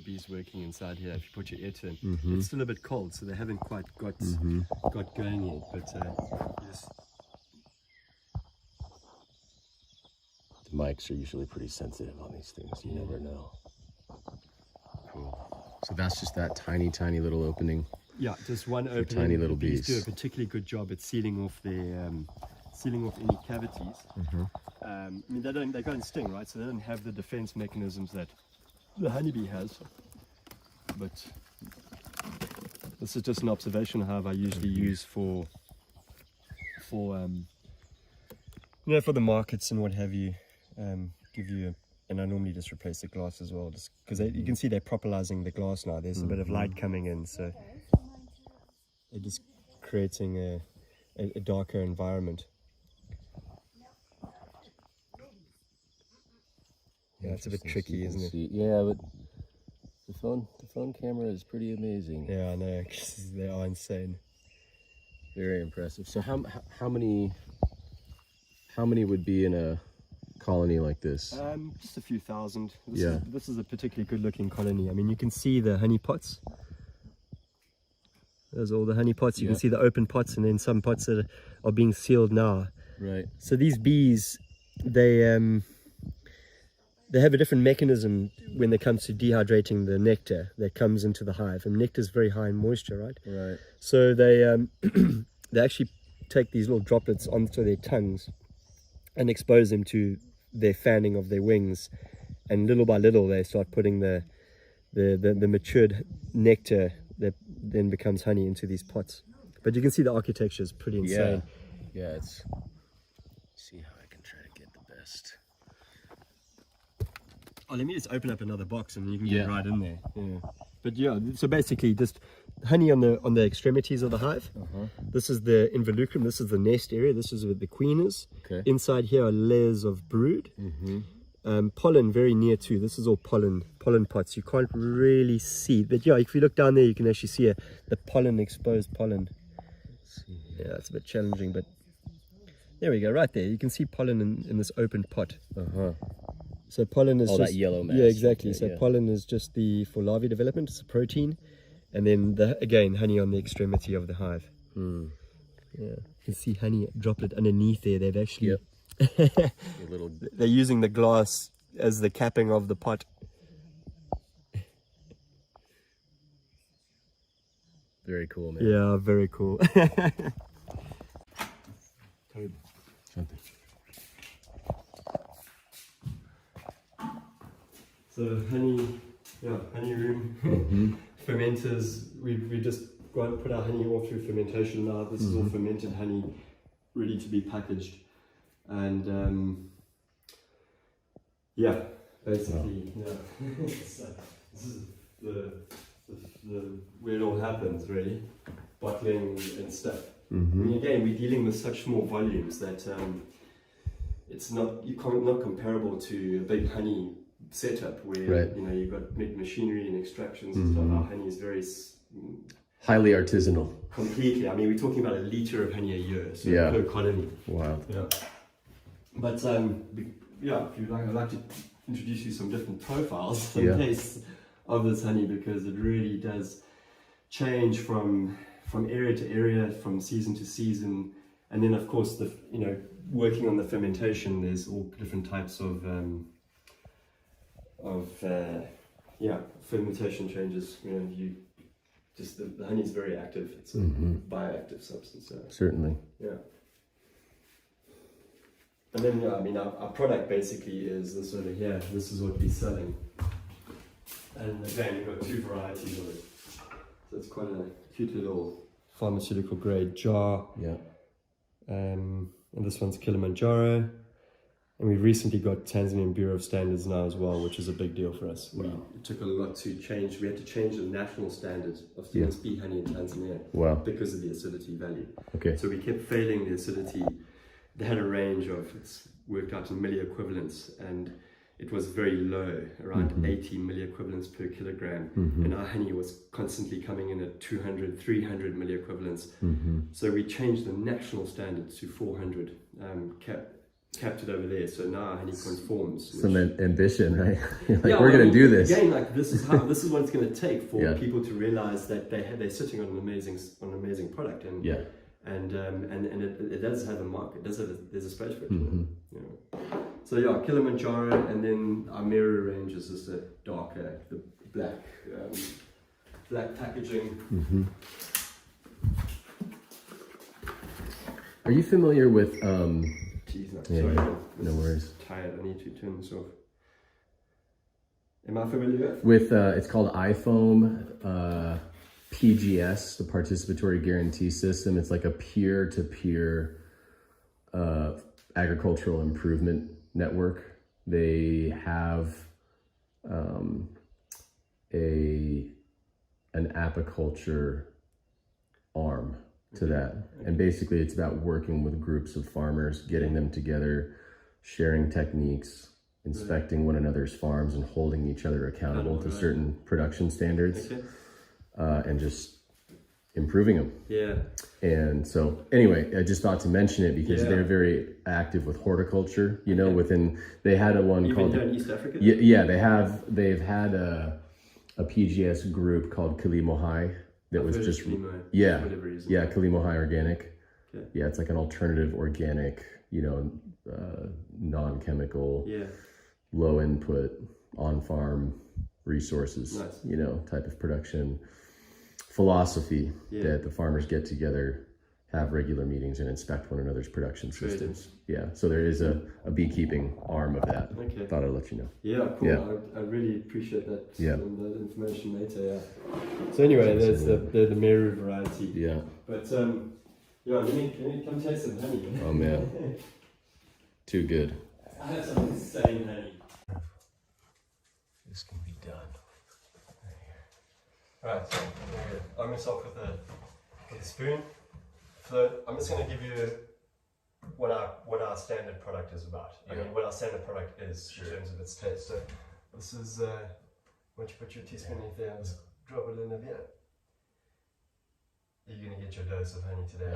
the bees working inside here. If you put your ear to them, it's still a bit cold, so they haven't quite got going yet. But the mics are usually pretty sensitive on these things. You never know. Cool. So that's just that tiny, tiny little opening. Yeah, just one opening. Tiny little the bees bees do a particularly good job at sealing off their sealing off any cavities. I mean, they don't sting, right? So they don't have the defense mechanisms that the honeybee has. But this is just an observation hive I usually use for you know, for the markets and what have you. Give you and I normally just replace the glass as well, just because you can see they're propellizing the glass now. There's a bit of light coming in, so they're just creating a darker environment. Yeah, it's a bit tricky, isn't it? Yeah, but the phone camera is pretty amazing. Yeah, I know, 'cause they are insane. Very impressive. So how many would be in a colony like this? Just a few thousand. This is a particularly good looking colony. I mean, you can see the honey pots. There's all the honey pots. You can see the open pots, and then some pots that are being sealed now. Right. So these bees, they have a different mechanism when it comes to dehydrating the nectar that comes into the hive. And nectar is very high in moisture, right? Right. So they they actually take these little droplets onto their tongues and expose them to their fanning of their wings, and little by little they start putting the matured nectar that then becomes honey into these pots. But you can see the architecture is pretty insane. Yeah, it's, see how I can try to get the best. Oh, let me just open up another box and you can get right in there. Yeah. But yeah, so basically just honey on the extremities of the hive. This is the involucrum, this is the nest area, this is where the queen is. Okay. Inside here are layers of brood. Pollen very near too. This is all pollen pots. You can't really see, but yeah, if you look down there you can actually see the exposed pollen. Let's see. Yeah, it's a bit challenging, but there we go, right there. You can see pollen in this open pot. So pollen is that yellow mass. Yeah, exactly. Okay, so pollen is just for larvae development. It's a protein, and then again honey on the extremity of the hive. Yeah, you can see honey droplet underneath there. They've actually they're using the glass as the capping of the pot. Very cool, man. Yeah, very cool. So honey room, fermenters. We just put our honey all through fermentation now. This is all fermented honey, ready to be packaged, and yeah, basically, so this is the where it all happens, really, bottling and stuff. I mean, again, we're dealing with such small volumes that it's not comparable to a big honey setup where you know you've got big machinery and extractions and stuff. Our honey is very highly artisanal. Completely. I mean, we're talking about a liter of honey a year, so per colony. Wow. Yeah. But yeah, if you'd like, I'd like to introduce you some different profiles in case of this honey, because it really does change from area to area, from season to season, and then of course working on the fermentation, there's all different types of fermentation changes. You know, the honey is very active. It's a bioactive substance. So. Certainly. Yeah. And then I mean our product basically is this over here. This is what we're selling. And again, we've got two varieties of it. So it's quite a cute little pharmaceutical grade jar. Yeah. And this one's Kilimanjaro. And we've recently got Tanzanian Bureau of Standards now as well, which is a big deal for us. It took a lot to change. We had to change the national standard of stingless bee honey in Tanzania because of the acidity value. Okay. So we kept failing the acidity. They had a range of, it's worked out in milliequivalents, and it was very low, around 80 milliequivalents per kilogram. And our honey was constantly coming in at 200, 300 milliequivalents. So we changed the national standard to 400, capped it over there, so now honey conforms. Some ambition, right? Like, yeah, we're gonna do this. Again, like this is what it's gonna take for people to realize that they're sitting on an amazing product, and it does have a market. There's a space for it. You know? So yeah, Kilimanjaro, and then our mirror range is just a darker, the black packaging. Are you familiar with Jeez, no, yeah, sorry, no worries. Tired. I need to turn this off. Am I familiar with it's called iFoam PGS, the Participatory Guarantee System. It's like a peer-to-peer agricultural improvement network. They have an apiculture arm to that, and basically it's about working with groups of farmers, getting them together, sharing techniques, inspecting one another's farms, and holding each other accountable to certain production standards, and just improving them. Yeah. And so anyway, I just thought to mention it because they're very active with horticulture, you know, they had a one called here in East Africa. Yeah, they've had a PGS group called Kilimanjaro that was just Kilimanjaro Organic. Okay. Yeah, it's like an alternative organic, you know, non-chemical, low input, on-farm resources, you know, type of production philosophy that the farmers get together, have regular meetings, and inspect one another's production systems. Yeah, so there is a beekeeping arm of that. Okay. Thought I'd let you know. Yeah, cool. Yeah. I really appreciate that. Yeah. That information later. Yeah. So anyway, there's the Meru variety. Yeah. But can you come taste some honey? Oh man, tue good. I have some insane honey. This can be done. Right, so I'm going to start with a spoon. So I'm just going to give you what our standard product is about. I mean, what our standard product is in terms of its taste. So this is, once you put your teaspoon in there, just drop it in a bit. You're going to get your dose of honey today.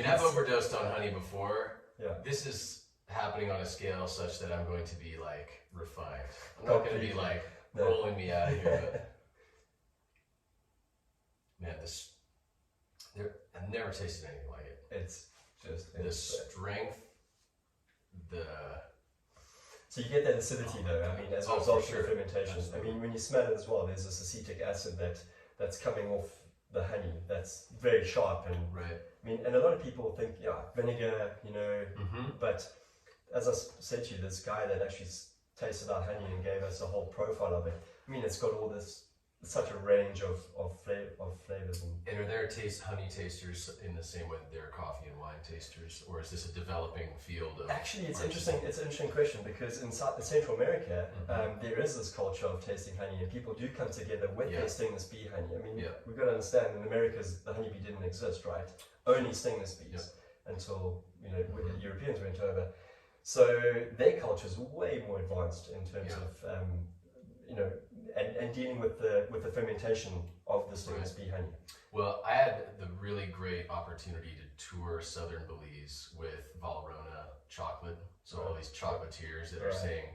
I've overdosed on honey before. Yeah. This is happening on a scale such that I'm going to be like refined. I'm not going to be like rolling me out of here, but man, I've never tasted anything like it. It's just the strength, so you get that acidity though. I mean, as a result of fermentation. Absolutely. I mean, when you smell it as well, there's this acetic acid that's coming off the honey. That's very sharp and I mean, and a lot of people think vinegar, you know, but as I said to you, this guy that actually tasted our honey and gave us a whole profile of it. I mean, it's got all this, such a range of flavors. And are there honey tasters in the same way that there are coffee and wine tasters, or is this a developing field of? Actually, it's interesting. It's an interesting question because in Central America, there is this culture of tasting honey, and people do come together with their stingless bee honey. I mean, we've got to understand in America, the honeybee didn't exist, right? Only stingless bees until Europeans went over. So their culture is way more advanced in terms of and dealing with the fermentation of the stingless bee honey. Well, I had the really great opportunity to tour southern Belize with Valrhona chocolate. So all these chocolatiers that are saying,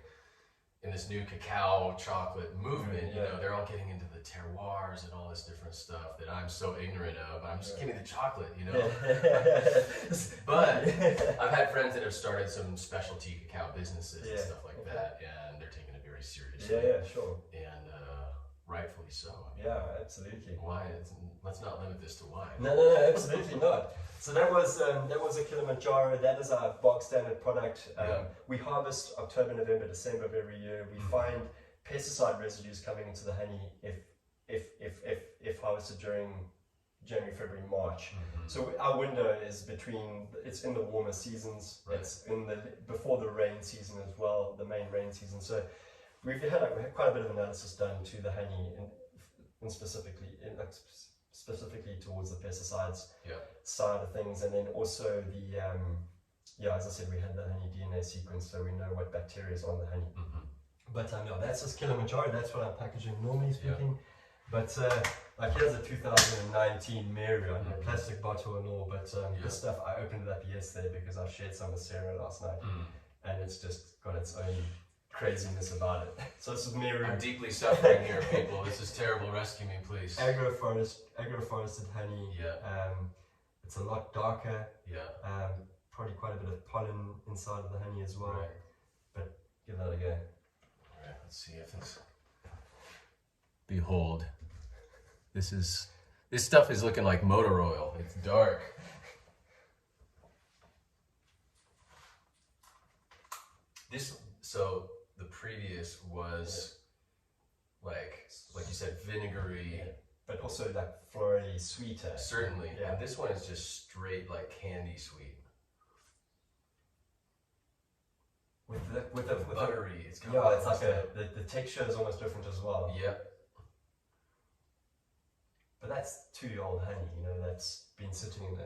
in this new cacao chocolate movement, you know, they're all getting into the terroirs and all this different stuff that I'm so ignorant of. I'm just giving the chocolate, you know. But I've had friends that have started some specialty cacao businesses and stuff like that, and they're taking it very seriously. Yeah, sure. And rightfully so. I mean, absolutely. Wine? Let's not limit this to wine. No, absolutely not. So that was a Kilimanjaro. That is our box standard product. We harvest October, November, December of every year. We find pesticide residues coming into the honey if harvested during January, February, March. So our window is it's in the warmer seasons. It's before the rain season as well, the main rain season. So we had quite a bit of analysis done to the honey and specifically towards the pesticides side of things, and then also as I said, we had the honey DNA sequence, so we know what bacteria is on the honey. But that's just Kilimanjaro. That's what I'm packaging normally speaking. But like here's a 2019 Mary on a plastic bottle and all. But this stuff I opened it up yesterday because I shared some with Sarah last night, and it's just got its own craziness about it. So this is Mary. I'm deeply suffering here, people. This is terrible. Rescue me, please. Agroforested honey. Yeah. It's a lot darker. Yeah. Probably quite a bit of pollen inside of the honey as well. Right. But give that a go. Alright, let's see if this... Behold. This stuff is looking like motor oil. It's dark. So the previous was like you said, vinegary. Yeah. But also like florally sweeter. Certainly. Yeah. And this one is just straight like candy sweet. With the buttery. It's got it's like the texture is almost different as well. Yep. But that's 2-year-old honey, you know, that's been sitting in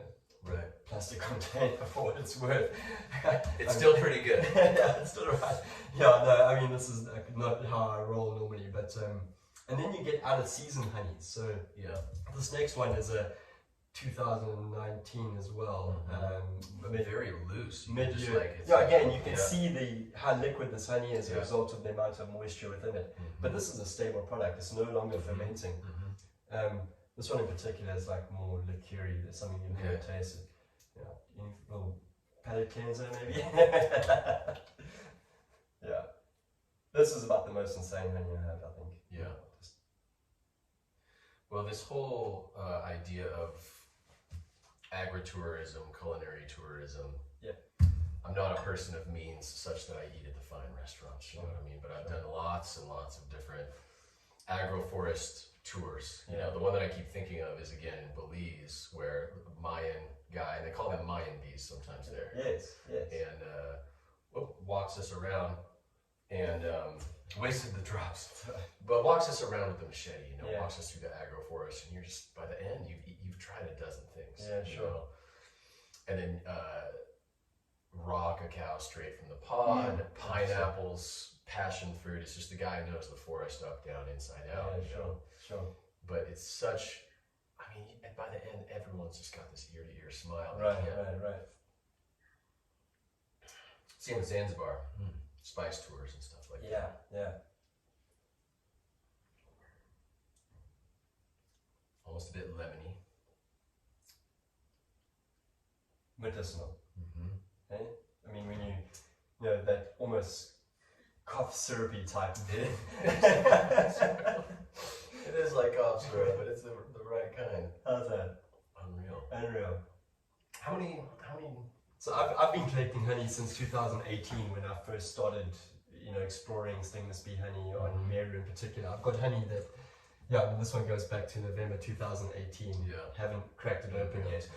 a plastic container for what it's worth. It's still pretty good. Yeah, it's still right. Yeah, no, I mean, this is not how I roll normally, but and then you get out of season honeys. So this next one is a 2019 as well. Very loose. Again, you can see how liquid this honey is as a result of the amount of moisture within it. But this is a stable product. It's no longer fermenting. This one in particular is like more liqueur-y. There's something you can taste. You know, a little palate cleanser maybe. Yeah. This is about the most insane honey I have, I think. Yeah. Well, this whole idea of agritourism, culinary tourism. I'm not a person of means such that I eat at the fine restaurants, you know what I mean? But I've done lots and lots of different agroforest tours. You know, the one that I keep thinking of is again in Belize, where a Mayan guy, and they call them Mayan bees sometimes there. Yes. And walks us around and wasted the drops, but walks us around with the machete. You know, walks us through the agroforest, and you're just by the end you've tried a dozen things. Yeah, sure. You know? And then raw cacao straight from the pod, pineapples, passion fruit. It's just the guy who knows the forest up, down, inside out. Yeah, sure. But it's such, I mean, and by the end, everyone's just got this ear-to-ear smile. Right. Same with Zanzibar, spice tours and stuff like that. Yeah. Almost a bit lemony. Medicinal. Eh? I mean, when you know that almost cough syrupy type bit. It is like cough syrup, but it's the right kind. How's that? Unreal. How many? So I've been collecting honey since 2018 when I first started, you know, exploring stingless bee honey on Meru in particular. I've got honey that, this one goes back to November 2018. Yeah. Haven't cracked it open yet.